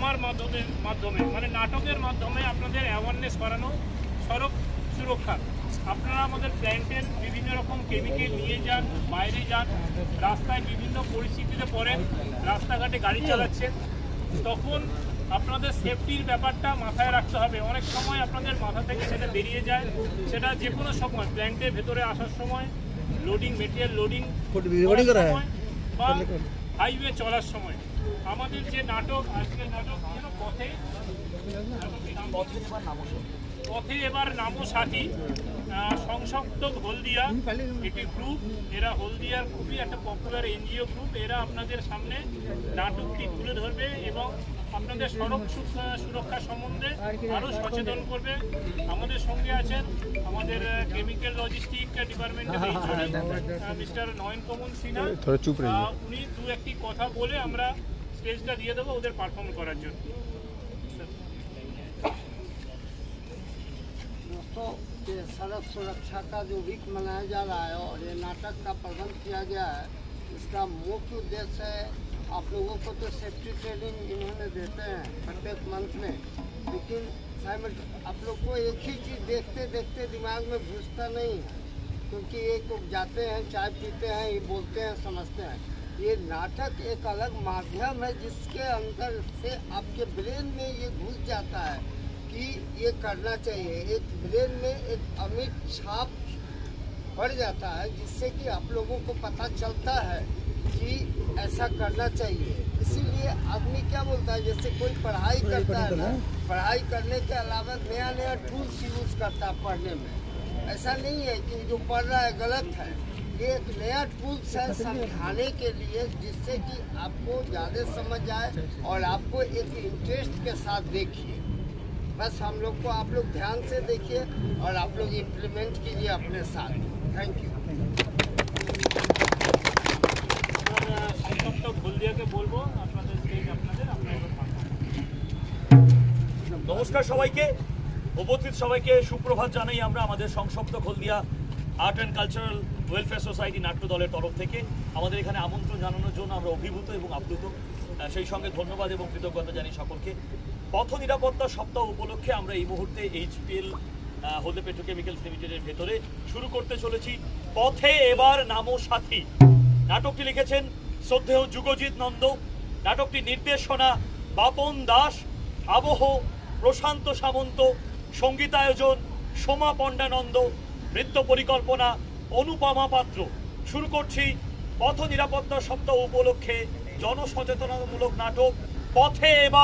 ড্রামার মাধ্যমে মানে নাটকের মাধ্যমে আপনাদের অ্যাওয়ারনেস করানো সড়ক সুরক্ষা। আপনারা আমাদের প্ল্যান্টের বিভিন্ন রকম কেমিক্যাল নিয়ে যান, বাইরে যান, রাস্তায় বিভিন্ন পরিস্থিতিতে পড়েন, রাস্তাঘাটে গাড়ি চালাচ্ছেন, তখন আপনাদের সেফটির ব্যাপারটা মাথায় রাখতে হবে। অনেক সময় আপনাদের মাথা থেকে সেটা বেরিয়ে যায়, সেটা যে কোনো সময় প্ল্যান্টের ভেতরে আসার সময়, লোডিং মেটেরিয়াল লোডিং সময় বা হাইওয়ে চলার সময়। আমাদের যে নাটক, আজকের নাটক পথে এবার নামো সাথী, সংসপ্ত হলদিয়া একটি গ্রুপ, এরা হলদিয়ার খুবই একটা পপুলার এনজিও গ্রুপ। এরা আপনাদের সামনে নাটকটি তুলে ধরবে এবং আপনাদের সড়ক সুরক্ষা সম্বন্ধে আরও সচেতন করবে। আমাদের সঙ্গে আছেন আমাদের কেমিক্যাল লজিস্টিক ডিপার্টমেন্টের মিস্টার নয়ন কমল সিনহা। উনি দু একটি কথা বলে আমরা স্টেজটা দিয়ে দেবো ওদের পারফর্ম করার জন্য। दोस्तों, ये सड़क सुरक्षा का जो वीक मनाया जा रहा है और ये नाटक का प्रबंध किया गया है, इसका मुख्य उद्देश्य है आप लोगों को तो सेफ्टी ट्रेनिंग इन्होंने देते हैं प्रत्येक मंथ में, लेकिन आप लोग को एक ही चीज़ देखते देखते दिमाग में घुसता नहीं है, क्योंकि ये लोग जाते हैं, चाय पीते हैं, ये बोलते हैं, समझते हैं। ये नाटक एक अलग माध्यम है जिसके अंदर से आपके ब्रेन में ये घुस जाता है कि ये करना चाहिए। एक ब्रेन में एक अमिट छाप पड़ जाता है, जिससे कि आप लोगों को पता चलता है कि ऐसा करना चाहिए। इसीलिए आदमी क्या बोलता है, जैसे कोई पढ़ाई करता है ना, पढ़ाई करने के अलावा नया नया टूल्स यूज़ करता है पढ़ने में। ऐसा नहीं है कि जो पढ़ रहा है गलत है, ये एक नया टूल्स है समझाने के लिए, जिससे कि आपको ज़्यादा समझ आए और आपको एक इंटरेस्ट के साथ देखिए। बस हम लोग को आप लोग ध्यान से देखिए और आप लोग इम्प्लीमेंट कीजिए अपने साथ। Thank you. সংসপ্ত হলদিয়াকে বলবো আপনাদের স্টেজ আপনাদের। নমস্কার সবাইকে, উপস্থিত সবাইকে সুপ্রভাত জানাই আমরা আমাদের Sanshapta Haldia art and cultural welfare society নাট্য দলের তরফ থেকে। আমাদের এখানে আমন্ত্রণ জানানোর জন্য আমরা অভিভূত এবং আপ্লুত, সেই সঙ্গে ধন্যবাদ এবং কৃতজ্ঞতা জানি সকলকে। পথ নিরাপত্তা সপ্তাহ উপলক্ষে আমরা এই মুহূর্তে HPL হলদিয়া পেট্রোকেমিক্যালস লিমিটেডের ভেতরে শুরু করতে চলেছি পথে এবার নামো সাথী। নাটকটি লিখেছেন শ্রদ্ধেয় যুগজিৎ নন্দ, নাটকটি নির্দেশনা বাপন দাস, আবহ প্রশান্ত সামন্ত, সঙ্গীতায়োজন সোমা পণ্ডানন্দ, নৃত্য পরিকল্পনা অনুপমা পাত্র। শুরু করছি পথ নিরাপত্তা সপ্তাহ উপলক্ষে জনসচেতনতামূলক নাটক পথে এবার।